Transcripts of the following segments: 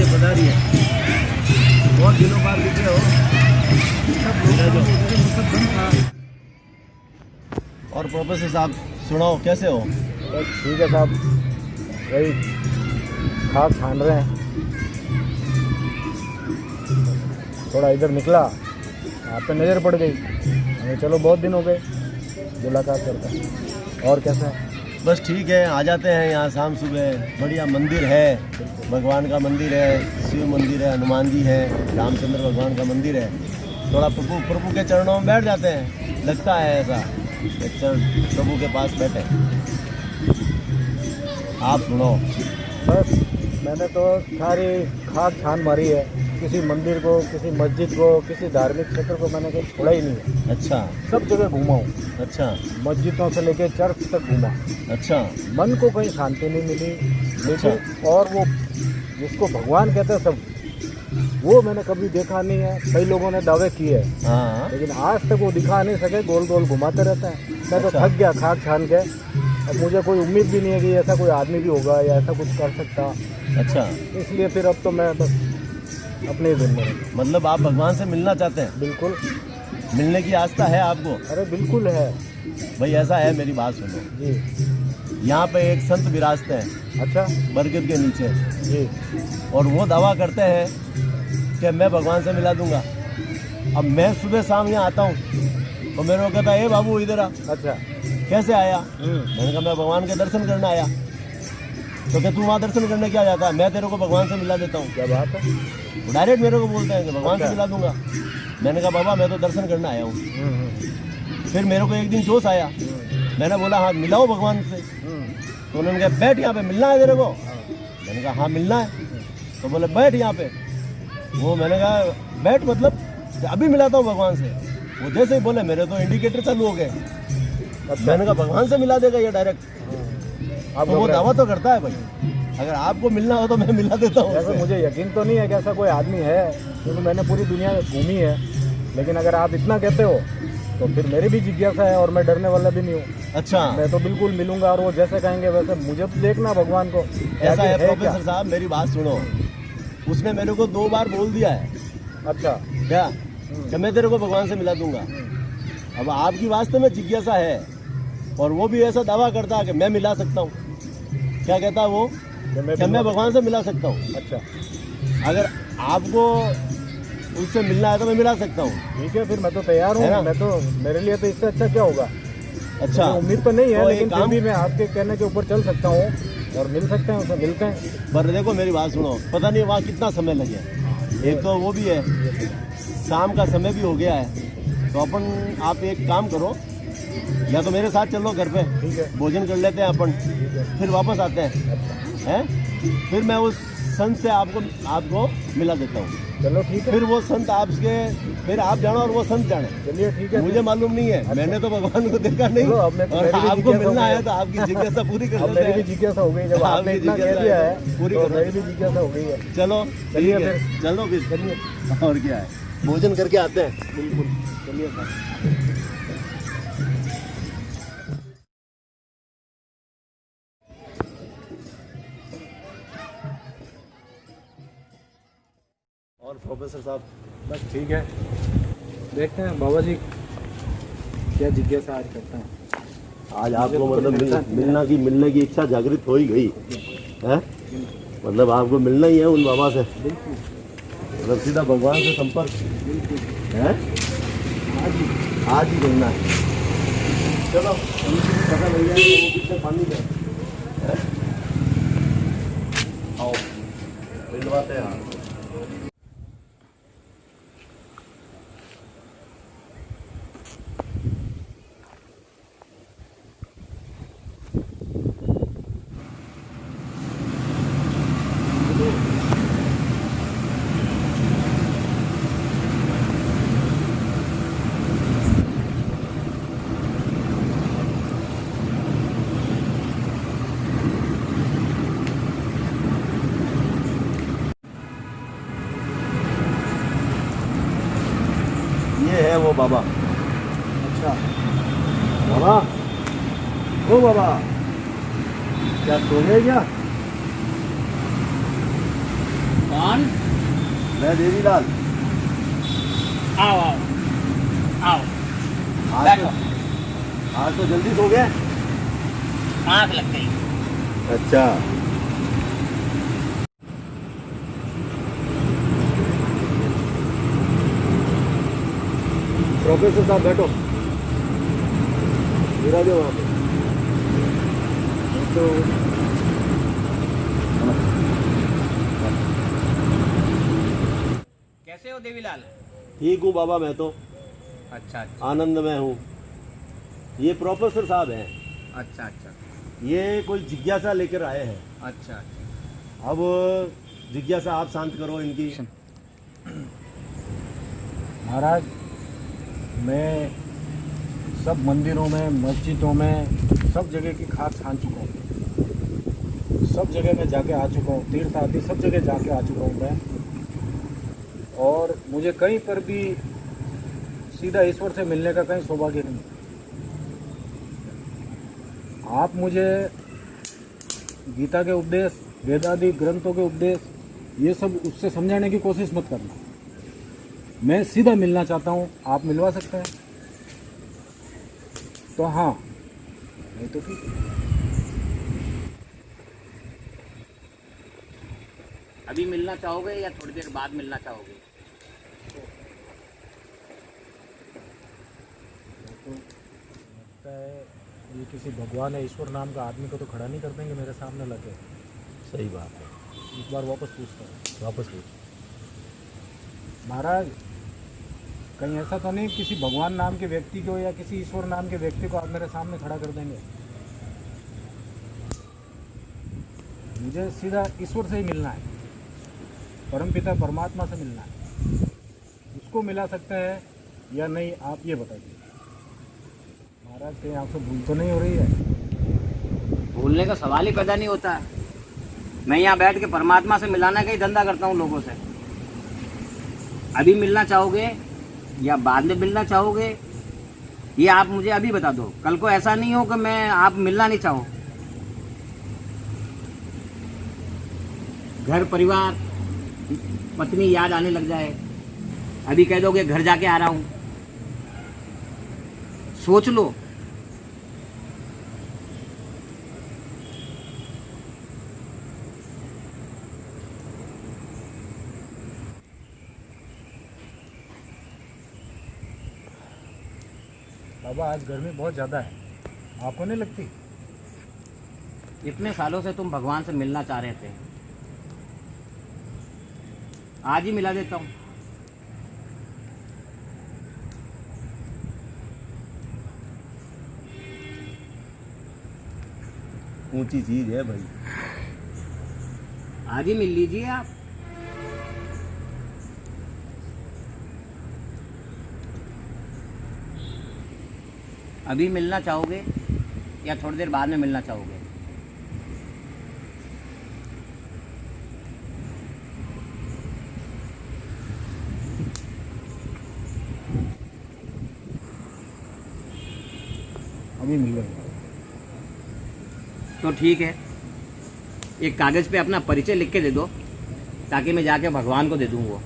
पधारी है। बहुत दिनों बाद दिखे हो। और प्रोफेसर साहब सुनाओ कैसे हो? बस ठीक है साहब, वही खाक छान रहे हैं। थोड़ा इधर निकला, आप पे नज़र पड़ गई, हमें चलो बहुत दिन हो गए मुलाकात करता। और कैसा है? बस ठीक है, आ जाते हैं यहाँ शाम सुबह। बढ़िया मंदिर है, भगवान का मंदिर है, शिव मंदिर है, हनुमान जी है, रामचंद्र भगवान का मंदिर है। थोड़ा प्रभु के चरणों में बैठ जाते हैं, लगता है ऐसा प्रभु के पास बैठे। आप सुनो। बस मैंने तो सारी खाक छान मारी है, किसी मंदिर को, किसी मस्जिद को, किसी धार्मिक क्षेत्र को मैंने कहीं छोड़ा ही नहीं है। अच्छा। सब जगह घूमा हूँ। अच्छा। मस्जिदों से लेके चर्च तक घूमा। अच्छा। मन को कहीं शांति नहीं मिली, लेकिन और वो जिसको भगवान कहते हैं सब, वो मैंने कभी देखा नहीं है। कई लोगों ने दावे किए हैं, हाँ, लेकिन आज तक वो दिखा नहीं सके। गोल गोल घुमाते रहते हैं। मैं तो थक गया खाक छान के। अब मुझे कोई उम्मीद भी नहीं है कि ऐसा कोई आदमी भी होगा या ऐसा कुछ कर सकता। अच्छा। इसलिए फिर अब तो मैं बस अपने ही दिन में रहूं। मतलब आप भगवान से मिलना चाहते हैं? बिल्कुल। मिलने की आस्था है आपको? अरे बिल्कुल है भाई। ऐसा है, मेरी बात सुनो जी। यहाँ पे एक संत विराजते हैं। अच्छा। बरगद के नीचे जी। और वो दावा करते हैं कि मैं भगवान से मिला दूंगा। अब मैं सुबह शाम यहाँ आता हूँ तो मेरे को कहता है, ए बाबू इधर आ। अच्छा। कैसे आया? मैंने कहा मैं भगवान के दर्शन करने आया। तो क्या तू वहाँ दर्शन करने क्या जाता है? मैं तेरे को भगवान से मिला देता हूँ। क्या बात है? वो डायरेक्ट मेरे को बोलते हैं कि भगवान से अच्छा। मिला दूंगा। मैंने कहा बाबा मैं तो दर्शन करने आया हूँ। फिर मेरे को एक दिन जोश आया, मैंने बोला हाँ मिलाओ भगवान से। तो उन्होंने कहा बैठ यहाँ पे, मिलना है तेरे को? मैंने कहा हाँ मिलना है। तो बोले बैठ यहाँ पे। वो मैंने कहा बैठ मतलब अभी मिलाता हूँ भगवान से। वो जैसे ही बोले मेरे तो इंडिकेटर चालू हो गए। मैंने कहा भगवान से मिला देगा ये डायरेक्ट? तो वो दावा तो करता है भाई, अगर आपको मिलना हो तो मैं मिला देता हूँ। ऐसा मुझे यकीन तो नहीं है कि ऐसा कोई आदमी है, क्योंकि मैंने पूरी दुनिया घूमी है। लेकिन अगर आप इतना कहते हो तो फिर मेरी भी जिज्ञासा है और मैं डरने वाला भी नहीं हूँ। अच्छा। मैं तो बिल्कुल मिलूंगा और वो जैसे कहेंगे वैसे। मुझे तो देखना भगवान को। ऐसा है प्रोफेसर साहब, मेरी बात सुनो। उसने मेरे को 2 बार बोल दिया है। अच्छा। क्या कि मैं तेरे को भगवान से मिला दूंगा। अब आपकी वास्तव में जिज्ञासा है और वो भी ऐसा दावा करता है कि मैं मिला सकता हूँ। क्या कहता है वो? कि मैं भगवान से मिला सकता हूँ। अच्छा। अगर आपको उससे मिलना है तो मैं मिला सकता हूँ। ठीक है, फिर मैं तो तैयार हूँ। मैं तो, मेरे लिए तो इससे अच्छा क्या होगा। अच्छा। उम्मीद तो नहीं है, तो लेकिन फिर भी मैं आपके कहने के ऊपर चल सकता हूँ और मिल सकते हैं, उससे मिलते हैं। पर देखो मेरी बात सुनो, पता नहीं वहाँ कितना समय लगे। एक तो वो भी है, शाम का समय भी हो गया है। तो अपन आप एक काम करो, या तो मेरे साथ चलो घर पे, ठीक है, भोजन कर लेते हैं अपन, फिर वापस आते हैं। हैं? फिर मैं उस संत से आपको मिला देता हूँ। चलो ठीक है। फिर वो संत आपके, फिर आप जानो और वो संत जाने। चलिए ठीक है। मुझे मालूम नहीं है। अच्छा। मैंने तो भगवान को देखा नहीं। और आपको मिलना है तो आपकी जिज्ञासा पूरी कर लेते हैं। मेरी भी जिज्ञासा हो गई, जब आपने इतना कह दिया है पूरी तो कर मेरी भी जिज्ञासा हो गई है। चलो चलिए फिर। चलो फिर चलिए। और क्या है, भोजन करके आते हैं। बिल्कुल, चलिए सर। और प्रोफेसर साहब? बस ठीक है, देखते हैं बाबा जी क्या जिज्ञासा आज करते हैं। आज आपको मतलब मिलने की इच्छा जागृत हो ही गई है। मतलब आपको मिलना ही है उन बाबा से। बिल्कुल। मतलब सीधा भगवान से संपर्क है। आज ही करना है। चलो पता लग जाएगा वो कितने पानी में है। आओ मिलवाते हैं आप। ये है वो बाबा। अच्छा बाबा, ओ बाबा, क्या सो गए क्या? कौन? मैं देवीलाल। आओ आओ आओ, आज बैठो। आज तो जल्दी सो गए। आँख लग गई। अच्छा, प्रोफेसर साहब बैठो, गिरा दो वहाँ पे। तो कैसे हो देवीलाल? ठीक हूँ बाबा, मैं तो अच्छा अच्छा आनंद में हूँ। ये प्रोफेसर साहब हैं, अच्छा अच्छा ये कोई जिज्ञासा लेकर आए हैं। अच्छा अच्छा। अब जिज्ञासा आप शांत करो इनकी। महाराज, मैं सब मंदिरों में, मस्जिदों में, सब जगह की खाद छान चुका हूँ। सब जगह मैं जाके आ चुका हूँ, तीर्थ आदि सब जगह जाके आ चुका हूँ मैं। और मुझे कहीं पर भी सीधा ईश्वर से मिलने का कहीं सौभाग्य नहीं। आप मुझे गीता के उपदेश, वेदादि ग्रंथों के उपदेश, ये सब उससे समझाने की कोशिश मत करना। मैं सीधा मिलना चाहता हूँ, आप मिलवा सकते हैं तो हाँ, नहीं तो ठीक है। अभी मिलना चाहोगे या थोड़ी देर बाद मिलना चाहोगे? तो लगता है ये किसी भगवान या ईश्वर नाम का आदमी को तो खड़ा नहीं कर देंगे मेरे सामने लगे। सही बात है। एक बार वापस पूछता हूँ। वापस पूछ। महाराज, कहीं ऐसा तो नहीं किसी भगवान नाम के व्यक्ति को या किसी ईश्वर नाम के व्यक्ति को आप मेरे सामने खड़ा कर देंगे? मुझे सीधा ईश्वर से ही मिलना है, परमपिता परमात्मा से मिलना है। उसको मिला सकते हैं या नहीं, आप ये बता दीजिए। महाराज, कहीं आपसे भूल तो नहीं हो रही है? भूलने का सवाल ही पैदा नहीं होता है। मैं यहाँ बैठ के परमात्मा से मिलाना का ही धंधा करता हूँ लोगों से। अभी मिलना चाहोगे या बाद में मिलना चाहोगे, ये आप मुझे अभी बता दो। कल को ऐसा नहीं हो कि मैं आप मिलना नहीं चाहो। घर परिवार, पत्नी याद आने लग जाए, अभी कह दोगे घर जाके आ रहा हूँ। सोच लो। बाबा, आज गर्मी बहुत ज़्यादा है, आपको नहीं लगती? इतने सालों से तुम भगवान से मिलना चाह रहे थे, आज ही मिला देता हूँ। ऊंची चीज है भाई। आज ही मिल लीजिए आप। अभी मिलना चाहोगे या थोड़ी देर बाद में मिलना चाहोगे? अभी मिल लेंगे। तो ठीक है, एक कागज़ पे अपना परिचय लिख के दे दो, ताकि मैं जाके भगवान को दे दूँ वो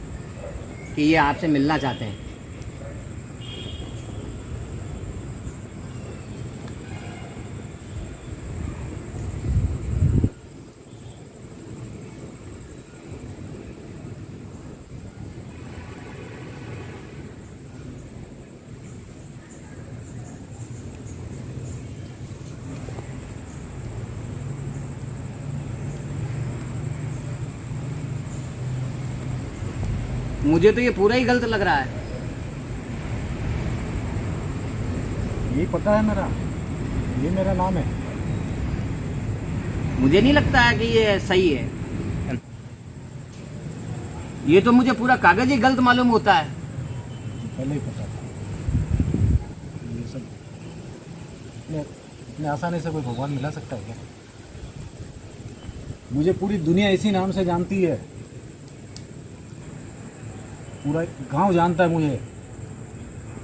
कि ये आपसे मिलना चाहते हैं। मुझे तो ये पूरा ही गलत लग रहा है। यही पता है मेरा, ये मेरा नाम है। मुझे नहीं लगता है कि ये सही है। ये तो मुझे पूरा कागज ही गलत मालूम होता है। पहले ही पता था। ये सब इतने आसानी से कोई भगवान मिला सकता है क्या? मुझे पूरी दुनिया इसी नाम से जानती है, पूरा गांव जानता है मुझे।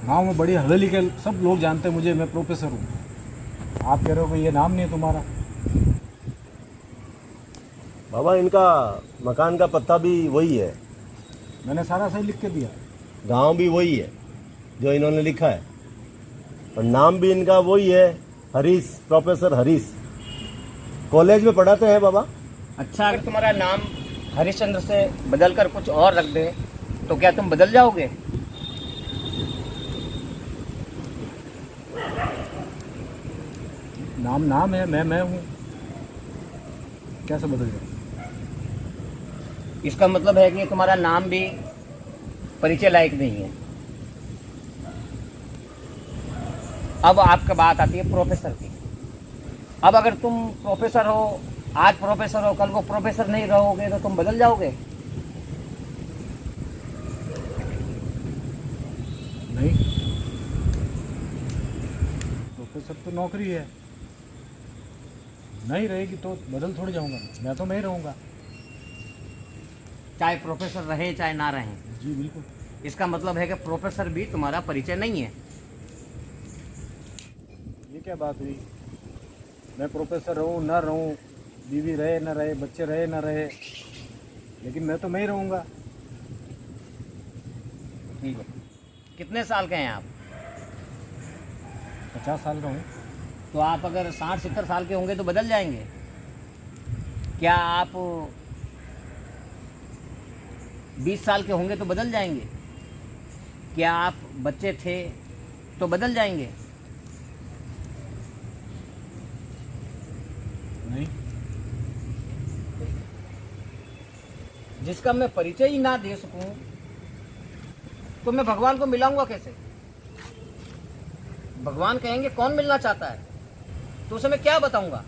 गांव में बड़ी हवेली के सब लोग जानते हैं मुझे, मैं प्रोफेसर हूँ। आप कह रहे हो कि ये नाम नहीं है तुम्हारा। बाबा इनका मकान का पत्ता भी वही है, मैंने सारा सही लिख के दिया। गांव भी वही है जो इन्होंने लिखा है, और नाम भी इनका वही है, हरीश, प्रोफेसर हरीश। कॉलेज में पढ़ाते हैं बाबा। अच्छा, अगर तुम्हारा नाम हरिश्चंद्र से बदल कर कुछ और रख दे तो क्या तुम बदल जाओगे? नाम है, मैं हूँ, कैसे बदल जाए? इसका मतलब है कि तुम्हारा नाम भी परिचय लायक नहीं है। अब आपका बात आती है प्रोफेसर की। अब अगर तुम प्रोफेसर हो, आज प्रोफेसर हो, कल को प्रोफेसर नहीं रहोगे तो तुम बदल जाओगे? नहीं, प्रोफेसर तो नौकरी है, नहीं रहेगी तो बदल थोड़ी जाऊंगा। मैं तो मैं ही रहूंगा। चाहे प्रोफेसर रहे चाहे ना रहे। जी बिल्कुल। इसका मतलब है कि प्रोफेसर भी तुम्हारा परिचय नहीं है। ये क्या बात हुई? मैं प्रोफेसर रहूं ना रहूं, बीवी रहे ना रहे, बच्चे रहे ना रहे, लेकिन मैं तो मैं ही रहूंगा। ठीक है। कितने साल के हैं आप? 50 साल का हूँ। तो आप अगर 60-70 साल के होंगे तो बदल जाएंगे? क्या आप 20 साल के होंगे तो बदल जाएंगे? क्या आप बच्चे थे तो बदल जाएंगे? नहीं। जिसका मैं परिचय ही ना दे सकूं तो मैं भगवान को मिलाऊंगा कैसे? भगवान कहेंगे कौन मिलना चाहता है, तो उसे मैं क्या बताऊंगा?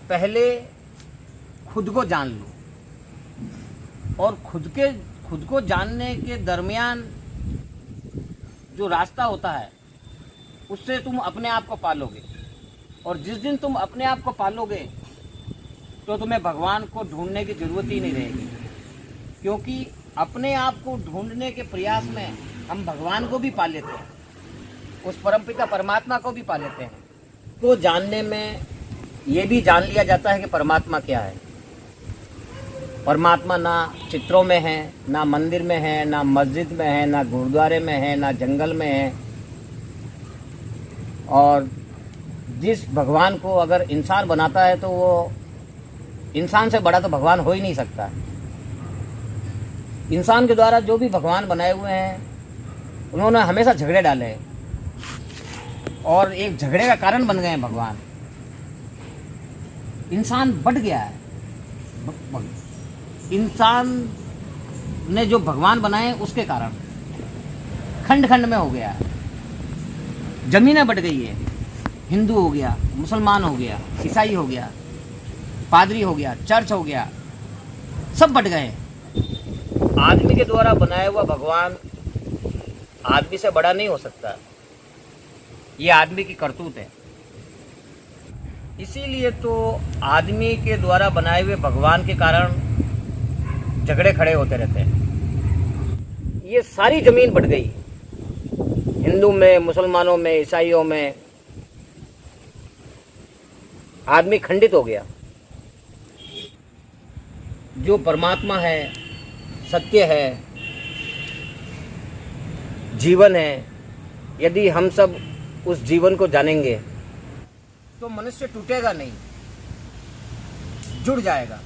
पहले खुद को जान लो, और खुद को जानने के दरमियान जो रास्ता होता है उससे तुम अपने आप को पालोगे, और जिस दिन तुम अपने आप को पालोगे तो तुम्हें भगवान को ढूंढने की जरूरत ही नहीं रहेगी, क्योंकि अपने आप को ढूंढने के प्रयास में हम भगवान को भी पा लेते हैं, उस परमपिता परमात्मा को भी पा लेते हैं। को जानने में ये भी जान लिया जाता है कि परमात्मा क्या है। परमात्मा ना चित्रों में है, ना मंदिर में है, ना मस्जिद में है, ना गुरुद्वारे में है, ना जंगल में है। और जिस भगवान को अगर इंसान बनाता है तो वो इंसान से बड़ा तो भगवान हो ही नहीं सकता। इंसान के द्वारा जो भी भगवान बनाए हुए हैं उन्होंने हमेशा झगड़े डाले हैं, और एक झगड़े का कारण बन गए हैं भगवान। इंसान बढ़ गया है। इंसान ने जो भगवान बनाए उसके कारण खंड खंड में हो गया है, जमीनें बढ़ गई है। हिंदू हो गया, मुसलमान हो गया, ईसाई हो गया, पादरी हो गया, चर्च हो गया, सब बढ़ गए। आदमी के द्वारा बनाया हुआ भगवान आदमी से बड़ा नहीं हो सकता। ये आदमी की करतूत है। इसीलिए तो आदमी के द्वारा बनाए हुए भगवान के कारण झगड़े खड़े होते रहते हैं। ये सारी जमीन बढ़ गई, हिंदू में, मुसलमानों में, ईसाइयों में। आदमी खंडित हो गया। जो परमात्मा है, सत्य है, जीवन है, यदि हम सब उस जीवन को जानेंगे तो मनुष्य टूटेगा नहीं, जुड़ जाएगा।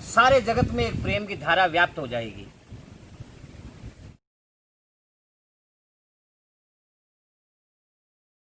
सारे जगत में एक प्रेम की धारा व्याप्त हो जाएगी।